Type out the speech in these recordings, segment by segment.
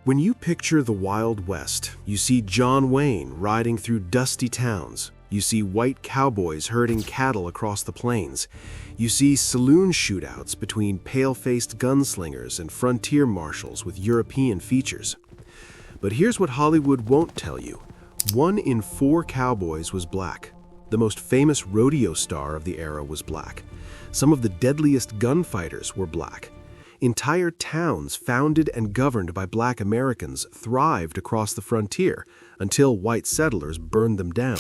When you picture the Wild West, you see John Wayne riding through dusty towns. You see white cowboys herding cattle across the plains. You see saloon shootouts between pale-faced gunslingers and frontier marshals with European features. But here's what Hollywood won't tell you. 1 in 4 cowboys was black. The most famous rodeo star of the era was black. Some of the deadliest gunfighters were black. Entire towns founded and governed by black Americans thrived across the frontier until white settlers burned them down.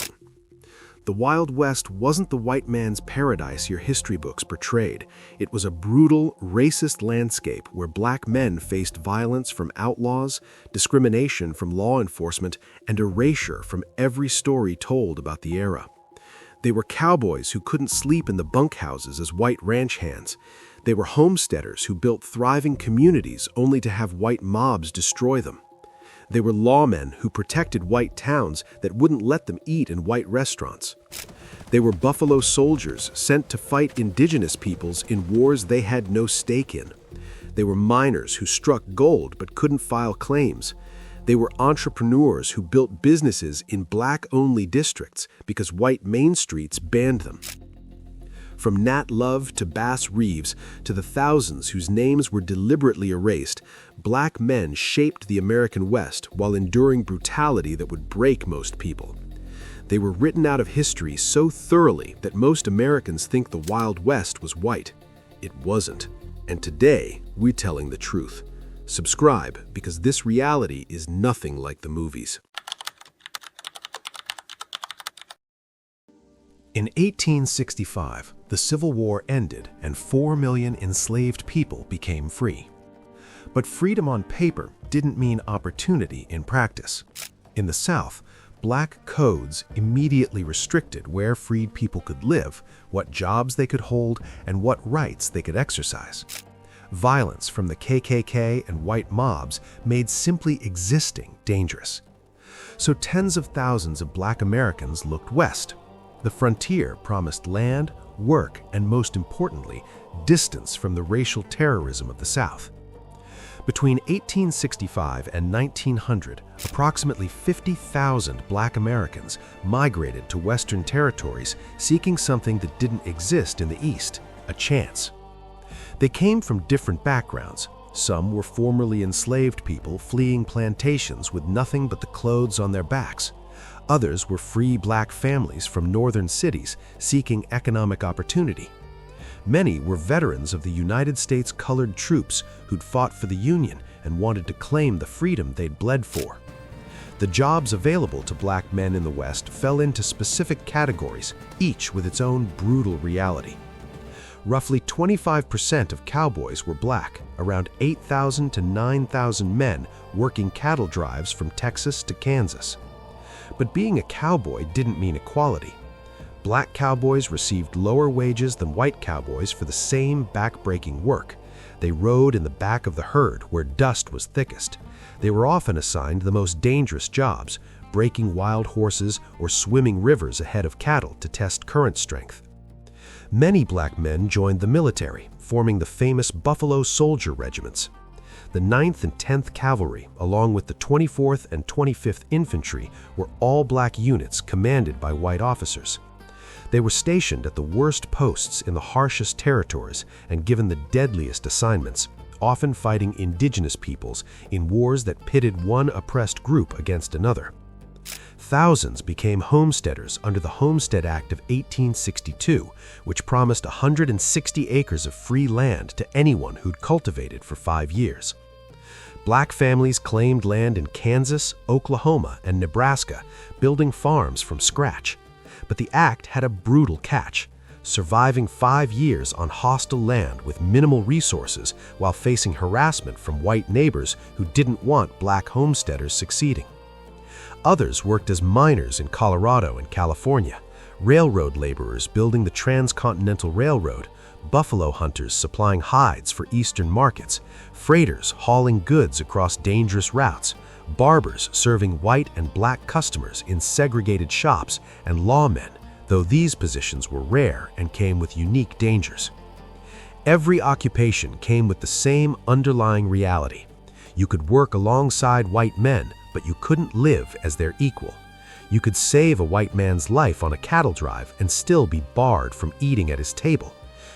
The Wild West wasn't the white man's paradise your history books portrayed. It was a brutal, racist landscape where black men faced violence from outlaws, discrimination from law enforcement, and erasure from every story told about the era. They were cowboys who couldn't sleep in the bunkhouses as white ranch hands. They were homesteaders who built thriving communities only to have white mobs destroy them. They were lawmen who protected white towns that wouldn't let them eat in white restaurants. They were buffalo soldiers sent to fight indigenous peoples in wars they had no stake in. They were miners who struck gold but couldn't file claims. They were entrepreneurs who built businesses in black-only districts because white main streets banned them. From Nat Love to Bass Reeves to the thousands whose names were deliberately erased, black men shaped the American West while enduring brutality that would break most people. They were written out of history so thoroughly that most Americans think the Wild West was white. It wasn't. And today, we're telling the truth. Subscribe, because this reality is nothing like the movies. In 1865, the Civil War ended and 4 million enslaved people became free. But freedom on paper didn't mean opportunity in practice. In the South, black codes immediately restricted where freed people could live, what jobs they could hold, and what rights they could exercise. Violence from the KKK and white mobs made simply existing dangerous. So tens of thousands of black Americans looked west. The frontier promised land, work, and most importantly, distance from the racial terrorism of the South. Between 1865 and 1900, approximately 50,000 black Americans migrated to Western territories seeking something that didn't exist in the East, a chance. They came from different backgrounds. Some were formerly enslaved people fleeing plantations with nothing but the clothes on their backs. Others were free black families from northern cities seeking economic opportunity. Many were veterans of the United States colored troops who'd fought for the Union and wanted to claim the freedom they'd bled for. The jobs available to black men in the West fell into specific categories, each with its own brutal reality. Roughly 25% of cowboys were black, around 8,000 to 9,000 men working cattle drives from Texas to Kansas. But being a cowboy didn't mean equality. Black cowboys received lower wages than white cowboys for the same back-breaking work. They rode in the back of the herd where dust was thickest. They were often assigned the most dangerous jobs, breaking wild horses or swimming rivers ahead of cattle to test current strength. Many black men joined the military, forming the famous Buffalo Soldier regiments. The 9th and 10th Cavalry, along with the 24th and 25th Infantry, were all black units commanded by white officers. They were stationed at the worst posts in the harshest territories and given the deadliest assignments, often fighting indigenous peoples in wars that pitted one oppressed group against another. Thousands became homesteaders under the Homestead Act of 1862, which promised 160 acres of free land to anyone who'd cultivated for 5 years. Black families claimed land in Kansas, Oklahoma, and Nebraska, building farms from scratch. But the act had a brutal catch: surviving 5 years on hostile land with minimal resources while facing harassment from white neighbors who didn't want black homesteaders succeeding. Others worked as miners in Colorado and California, railroad laborers building the Transcontinental Railroad, buffalo hunters supplying hides for eastern markets, freighters hauling goods across dangerous routes, barbers serving white and black customers in segregated shops, and lawmen, though these positions were rare and came with unique dangers. Every occupation came with the same underlying reality. You could work alongside white men, but you couldn't live as their equal. You could save a white man's life on a cattle drive and still be barred from eating at his table.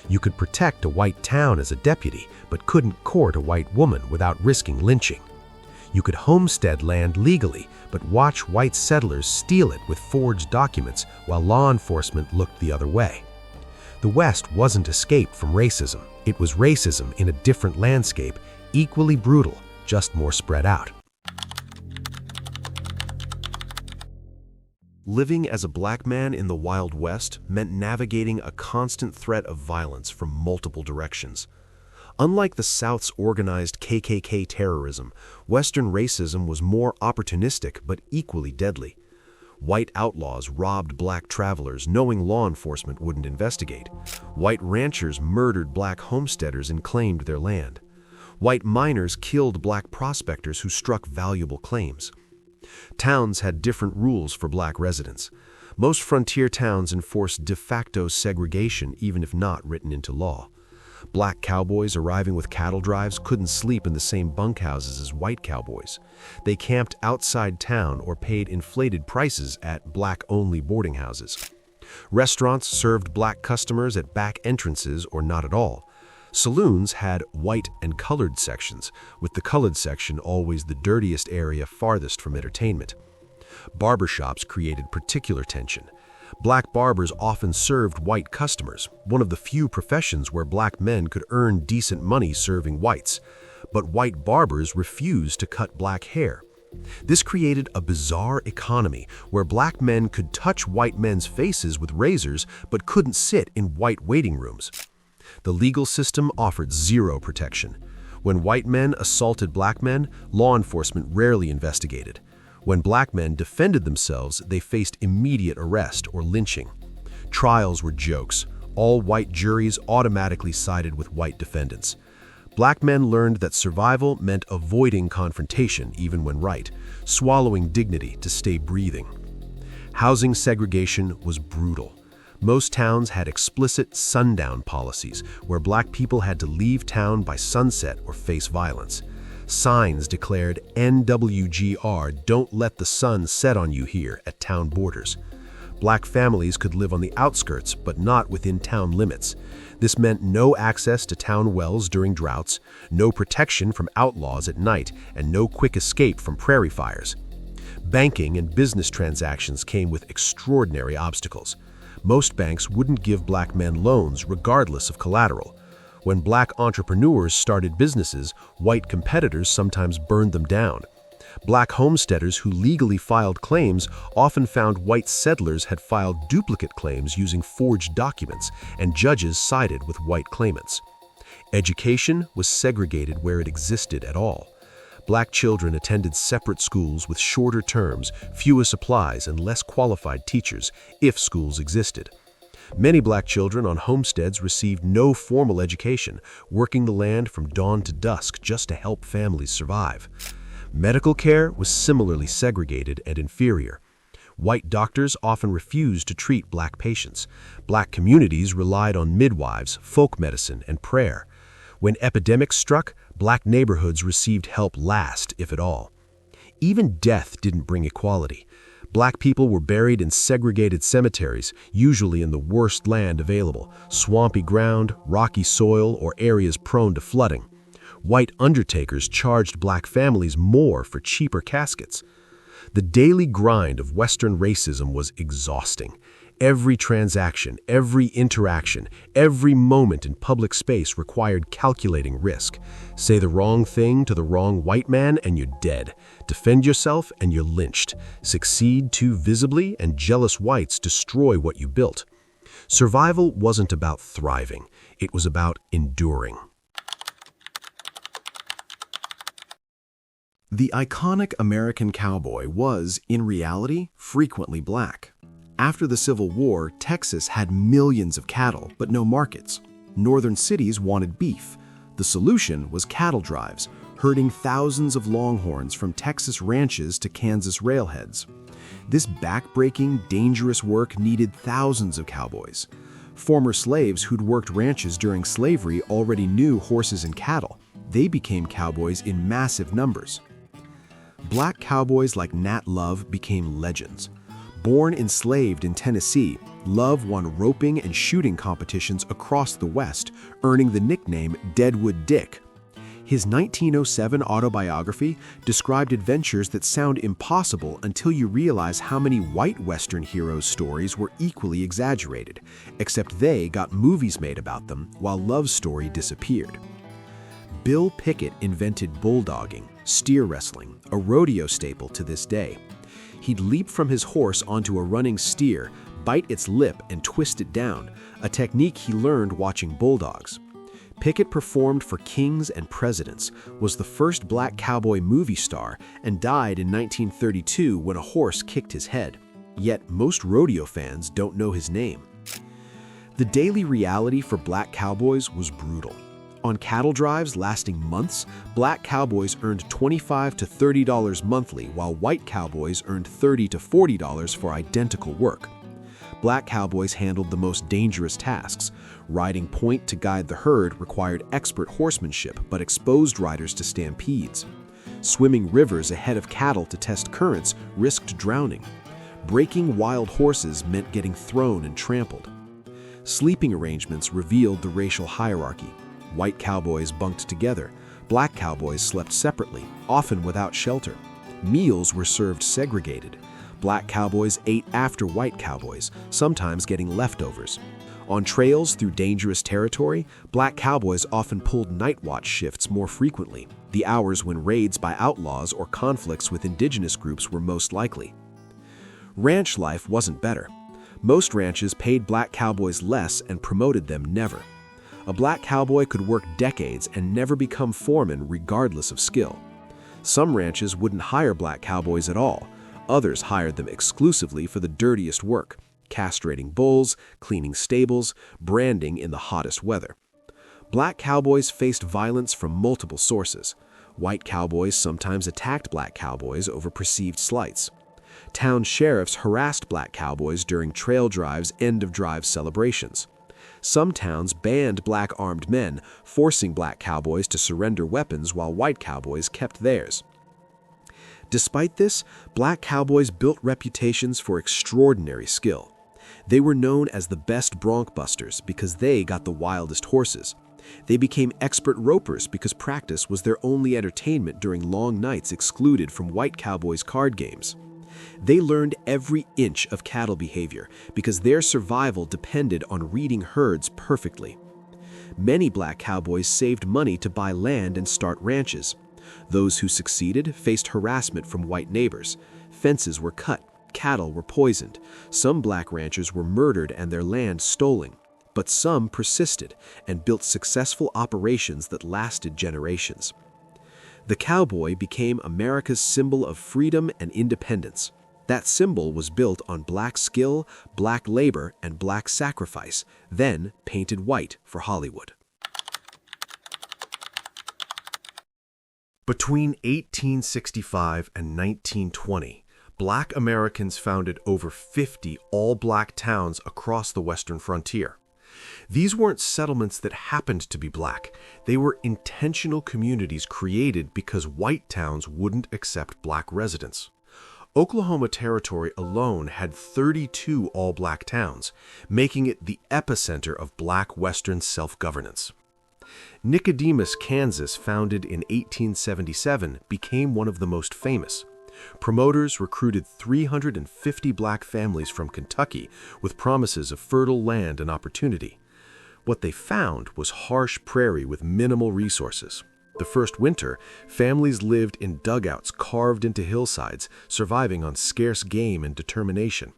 You could protect a white town as a deputy, but couldn't court a white woman without risking lynching. You could homestead land legally, but watch white settlers steal it with forged documents while law enforcement looked the other way. The West wasn't escape from racism. It was racism in a different landscape, equally brutal, just more spread out. Living as a black man in the Wild West meant navigating a constant threat of violence from multiple directions. Unlike the South's organized KKK terrorism, Western racism was more opportunistic but equally deadly. White outlaws robbed black travelers knowing law enforcement wouldn't investigate. White ranchers murdered black homesteaders and claimed their land. White miners killed black prospectors who struck valuable claims. Towns had different rules for black residents. Most frontier towns enforced de facto segregation even if not written into law. Black cowboys arriving with cattle drives couldn't sleep in the same bunkhouses as white cowboys. They camped outside town or paid inflated prices at black-only boarding houses. Restaurants served black customers at back entrances or not at all. Saloons had white and colored sections, with the colored section always the dirtiest area farthest from entertainment. Barbershops created particular tension. Black barbers often served white customers, one of the few professions where black men could earn decent money serving whites. But white barbers refused to cut black hair. This created a bizarre economy where black men could touch white men's faces with razors but couldn't sit in white waiting rooms. The legal system offered zero protection. When white men assaulted black men, law enforcement rarely investigated. When black men defended themselves, they faced immediate arrest or lynching. Trials were jokes. All white juries automatically sided with white defendants. Black men learned that survival meant avoiding confrontation even when right, swallowing dignity to stay breathing. Housing segregation was brutal. Most towns had explicit sundown policies where black people had to leave town by sunset or face violence. Signs declared NWGR, "Don't let the sun set on you here," at town borders. Black families could live on the outskirts, but not within town limits. This meant no access to town wells during droughts, no protection from outlaws at night, and no quick escape from prairie fires. Banking and business transactions came with extraordinary obstacles. Most banks wouldn't give black men loans regardless of collateral. When black entrepreneurs started businesses, white competitors sometimes burned them down. Black homesteaders who legally filed claims often found white settlers had filed duplicate claims using forged documents, and judges sided with white claimants. Education was segregated where it existed at all. Black children attended separate schools with shorter terms, fewer supplies, and less qualified teachers, if schools existed. Many black children on homesteads received no formal education, working the land from dawn to dusk just to help families survive. Medical care was similarly segregated and inferior. White doctors often refused to treat black patients. Black communities relied on midwives, folk medicine, and prayer. When epidemics struck, black neighborhoods received help last, if at all. Even death didn't bring equality. Black people were buried in segregated cemeteries, usually in the worst land available, swampy ground, rocky soil, or areas prone to flooding. White undertakers charged black families more for cheaper caskets. The daily grind of Western racism was exhausting. Every transaction, every interaction, every moment in public space required calculating risk. Say the wrong thing to the wrong white man and you're dead. Defend yourself and you're lynched. Succeed too visibly and jealous whites destroy what you built. Survival wasn't about thriving. It was about enduring. The iconic American cowboy was, in reality, frequently black. After the Civil War, Texas had millions of cattle, but no markets. Northern cities wanted beef. The solution was cattle drives, herding thousands of longhorns from Texas ranches to Kansas railheads. This back-breaking, dangerous work needed thousands of cowboys. Former slaves who'd worked ranches during slavery already knew horses and cattle. They became cowboys in massive numbers. Black cowboys like Nat Love became legends. Born enslaved in Tennessee, Love won roping and shooting competitions across the West, earning the nickname Deadwood Dick. His 1907 autobiography described adventures that sound impossible until you realize how many white Western heroes' stories were equally exaggerated, except they got movies made about them while Love's story disappeared. Bill Pickett invented bulldogging, steer wrestling, a rodeo staple to this day. He'd leap from his horse onto a running steer, bite its lip and twist it down, a technique he learned watching bulldogs. Pickett performed for kings and presidents, was the first black cowboy movie star, and died in 1932 when a horse kicked his head. Yet most rodeo fans don't know his name. The daily reality for black cowboys was brutal. On cattle drives lasting months, black cowboys earned $25 to $30 monthly, while white cowboys earned $30 to $40 for identical work. Black cowboys handled the most dangerous tasks. Riding point to guide the herd required expert horsemanship, but exposed riders to stampedes. Swimming rivers ahead of cattle to test currents risked drowning. Breaking wild horses meant getting thrown and trampled. Sleeping arrangements revealed the racial hierarchy. White cowboys bunked together. Black cowboys slept separately, often without shelter. Meals were served segregated. Black cowboys ate after white cowboys, sometimes getting leftovers. On trails through dangerous territory, black cowboys often pulled night watch shifts more frequently, the hours when raids by outlaws or conflicts with indigenous groups were most likely. Ranch life wasn't better. Most ranches paid black cowboys less and promoted them never. A black cowboy could work decades and never become foreman regardless of skill. Some ranches wouldn't hire black cowboys at all. Others hired them exclusively for the dirtiest work, castrating bulls, cleaning stables, branding in the hottest weather. Black cowboys faced violence from multiple sources. White cowboys sometimes attacked black cowboys over perceived slights. Town sheriffs harassed black cowboys during trail drives' end-of-drive celebrations. Some towns banned black armed men, forcing black cowboys to surrender weapons while white cowboys kept theirs. Despite this, black cowboys built reputations for extraordinary skill. They were known as the best bronc busters because they got the wildest horses. They became expert ropers because practice was their only entertainment during long nights excluded from white cowboys' card games. They learned every inch of cattle behavior because their survival depended on reading herds perfectly. Many black cowboys saved money to buy land and start ranches. Those who succeeded faced harassment from white neighbors. Fences were cut, cattle were poisoned. Some black ranchers were murdered and their land stolen. But some persisted and built successful operations that lasted generations. The cowboy became America's symbol of freedom and independence. That symbol was built on black skill, black labor, and black sacrifice, then painted white for Hollywood. Between 1865 and 1920, black Americans founded over 50 all-black towns across the western frontier. These weren't settlements that happened to be black. They were intentional communities created because white towns wouldn't accept black residents. Oklahoma Territory alone had 32 all-black towns, making it the epicenter of black Western self-governance. Nicodemus, Kansas, founded in 1877, became one of the most famous. Promoters recruited 350 black families from Kentucky with promises of fertile land and opportunity. What they found was harsh prairie with minimal resources. The first winter, families lived in dugouts carved into hillsides, surviving on scarce game and determination.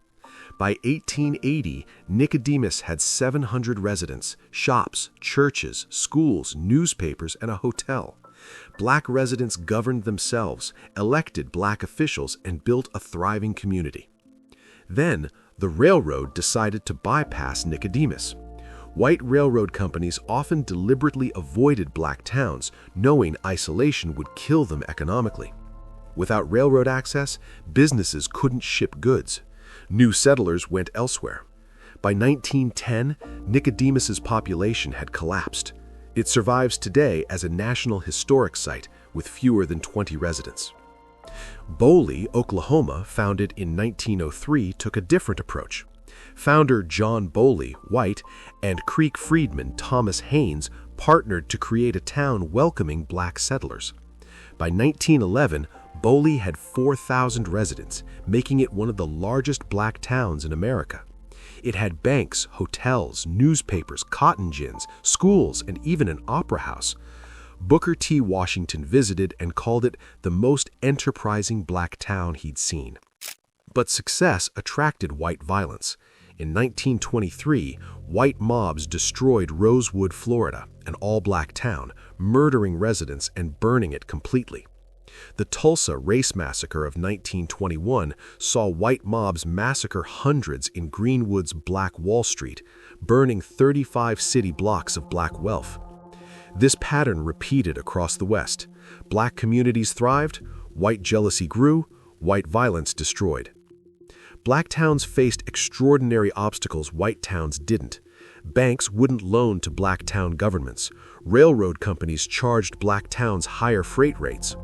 By 1880, Nicodemus had 700 residents, shops, churches, schools, newspapers, and a hotel. Black residents governed themselves, elected black officials, and built a thriving community. Then, the railroad decided to bypass Nicodemus. White railroad companies often deliberately avoided black towns, knowing isolation would kill them economically. Without railroad access, businesses couldn't ship goods. New settlers went elsewhere. By 1910, Nicodemus's population had collapsed. It survives today as a National Historic Site with fewer than 20 residents. Boley, Oklahoma, founded in 1903, took a different approach. Founder John Boley, white, and Creek freedman Thomas Haynes partnered to create a town welcoming black settlers. By 1911, Boley had 4,000 residents, making it one of the largest black towns in America. It had banks, hotels, newspapers, cotton gins, schools, and even an opera house. Booker T. Washington visited and called it the most enterprising black town he'd seen. But success attracted white violence. In 1923, white mobs destroyed Rosewood, Florida, an all-black town, murdering residents and burning it completely. The Tulsa Race Massacre of 1921 saw white mobs massacre hundreds in Greenwood's Black Wall Street, burning 35 city blocks of black wealth. This pattern repeated across the West. Black communities thrived, white jealousy grew, white violence destroyed. Black towns faced extraordinary obstacles white towns didn't. Banks wouldn't loan to black town governments. Railroad companies charged black towns higher freight rates.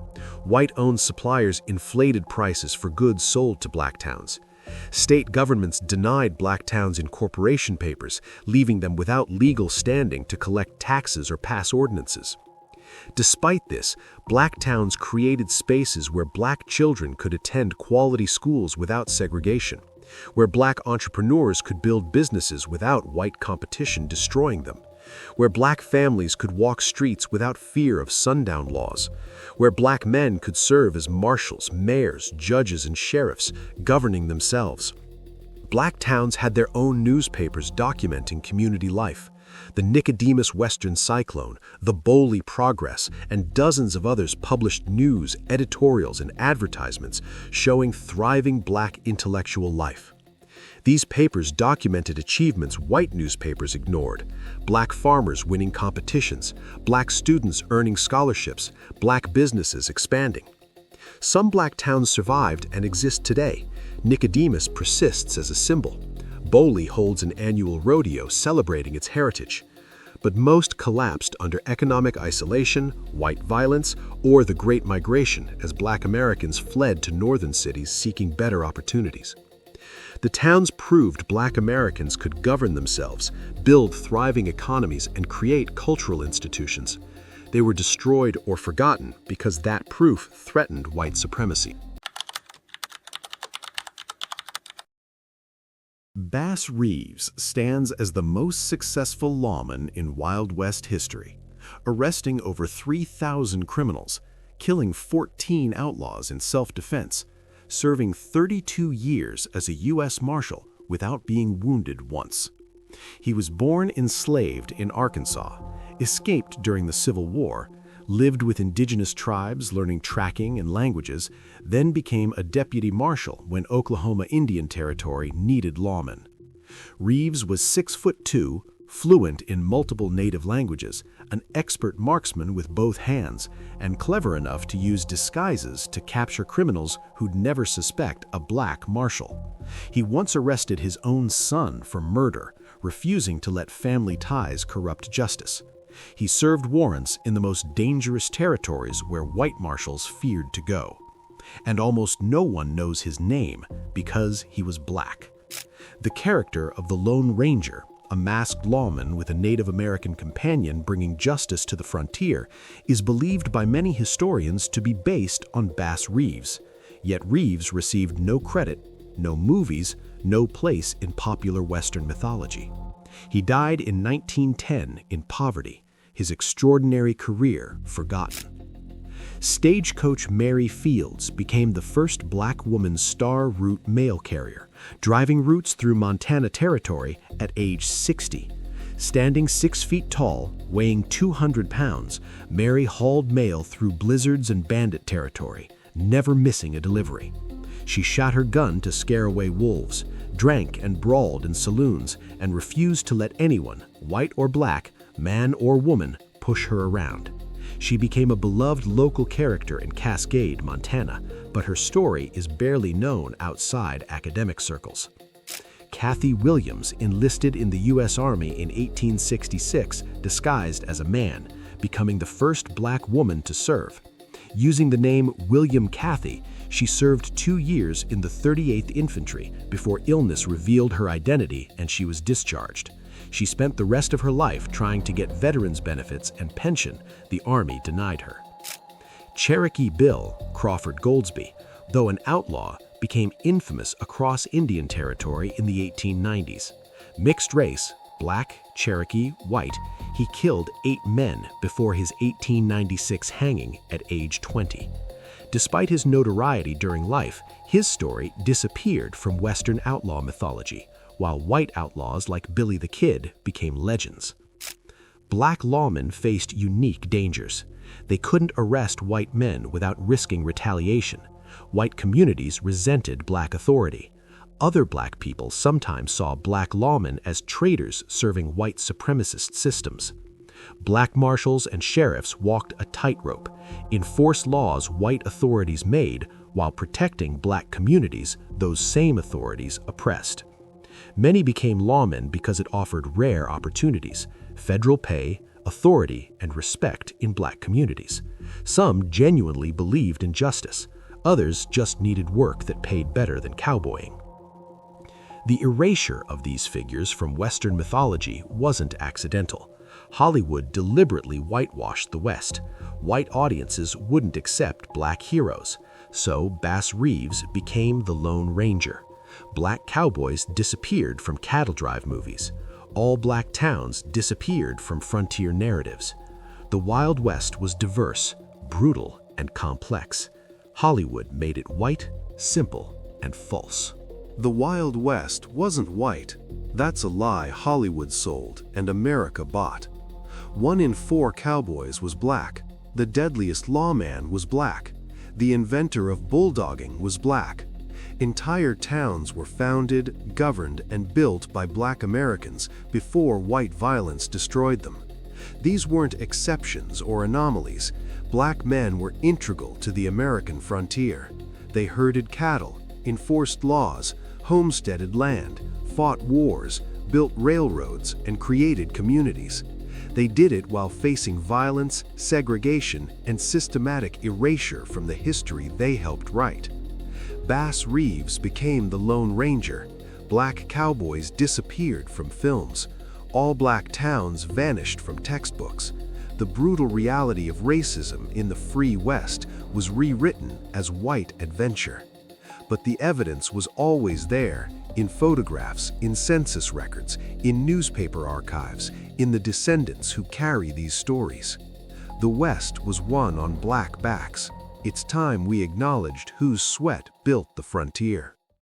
White-owned suppliers inflated prices for goods sold to black towns. State governments denied black towns incorporation papers, leaving them without legal standing to collect taxes or pass ordinances. Despite this, black towns created spaces where black children could attend quality schools without segregation, where black entrepreneurs could build businesses without white competition destroying them, where black families could walk streets without fear of sundown laws, where black men could serve as marshals, mayors, judges, and sheriffs, governing themselves. Black towns had their own newspapers documenting community life. The Nicodemus Western Cyclone, the Boley Progress, and dozens of others published news, editorials, and advertisements showing thriving black intellectual life. These papers documented achievements white newspapers ignored: black farmers winning competitions, black students earning scholarships, black businesses expanding. Some black towns survived and exist today. Nicodemus persists as a symbol. Boley holds an annual rodeo celebrating its heritage. But most collapsed under economic isolation, white violence, or the Great Migration as black Americans fled to northern cities seeking better opportunities. The towns proved black Americans could govern themselves, build thriving economies, and create cultural institutions. They were destroyed or forgotten because that proof threatened white supremacy. Bass Reeves stands as the most successful lawman in Wild West history, arresting over 3,000 criminals, killing 14 outlaws in self-defense, serving 32 years as a U.S. Marshal without being wounded once. He was born enslaved in Arkansas, escaped during the Civil War, lived with indigenous tribes learning tracking and languages, then became a deputy marshal when Oklahoma Indian Territory needed lawmen. Reeves was 6'2", fluent in multiple native languages, an expert marksman with both hands, and clever enough to use disguises to capture criminals who'd never suspect a black marshal. He once arrested his own son for murder, refusing to let family ties corrupt justice. He served warrants in the most dangerous territories where white marshals feared to go. And almost no one knows his name because he was black. The character of the Lone Ranger, a masked lawman with a Native American companion bringing justice to the frontier, is believed by many historians to be based on Bass Reeves. Yet Reeves received no credit, no movies, no place in popular Western mythology. He died in 1910 in poverty, his extraordinary career forgotten. Stagecoach Mary Fields became the first black woman star route mail carrier, driving routes through Montana Territory at age 60. Standing 6 feet tall, weighing 200 pounds, Mary hauled mail through blizzards and bandit territory, never missing a delivery. She shot her gun to scare away wolves, drank and brawled in saloons, and refused to let anyone, white or black, man or woman, push her around. She became a beloved local character in Cascade, Montana, but her story is barely known outside academic circles. Kathy Williams enlisted in the U.S. Army in 1866 disguised as a man, becoming the first black woman to serve. Using the name William Kathy, she served 2 years in the 38th Infantry before illness revealed her identity and she was discharged. She spent the rest of her life trying to get veterans' benefits and pension the Army denied her. Cherokee Bill Crawford Goldsby, though an outlaw, became infamous across Indian Territory in the 1890s. Mixed race, black, Cherokee, white, he killed 8 men before his 1896 hanging at age 20. Despite his notoriety during life, his story disappeared from Western outlaw mythology, while white outlaws like Billy the Kid became legends. Black lawmen faced unique dangers. They couldn't arrest white men without risking retaliation. White communities resented black authority. Other black people sometimes saw black lawmen as traitors serving white supremacist systems. Black marshals and sheriffs walked a tightrope, enforced laws white authorities made while protecting black communities those same authorities oppressed. Many became lawmen because it offered rare opportunities, federal pay, authority, and respect in black communities. Some genuinely believed in justice. Others just needed work that paid better than cowboying. The erasure of these figures from Western mythology wasn't accidental. Hollywood deliberately whitewashed the West. White audiences wouldn't accept black heroes, so Bass Reeves became the Lone Ranger. Black cowboys disappeared from cattle drive movies. All black towns disappeared from frontier narratives. The Wild West was diverse, brutal, and complex. Hollywood made it white, simple, and false. The Wild West wasn't white. That's a lie Hollywood sold and America bought. 1 in 4 cowboys was black. The deadliest lawman was black. The inventor of bulldogging was black. Entire towns were founded, governed, and built by black Americans before white violence destroyed them. These weren't exceptions or anomalies. Black men were integral to the American frontier. They herded cattle, enforced laws, homesteaded land, fought wars, built railroads, and created communities. They did it while facing violence, segregation, and systematic erasure from the history they helped write. Bass Reeves became the Lone Ranger. Black cowboys disappeared from films. All black towns vanished from textbooks. The brutal reality of racism in the Free West was rewritten as white adventure. But the evidence was always there, in photographs, in census records, in newspaper archives, in the descendants who carry these stories. The West was won on black backs. It's time we acknowledged whose sweat built the frontier.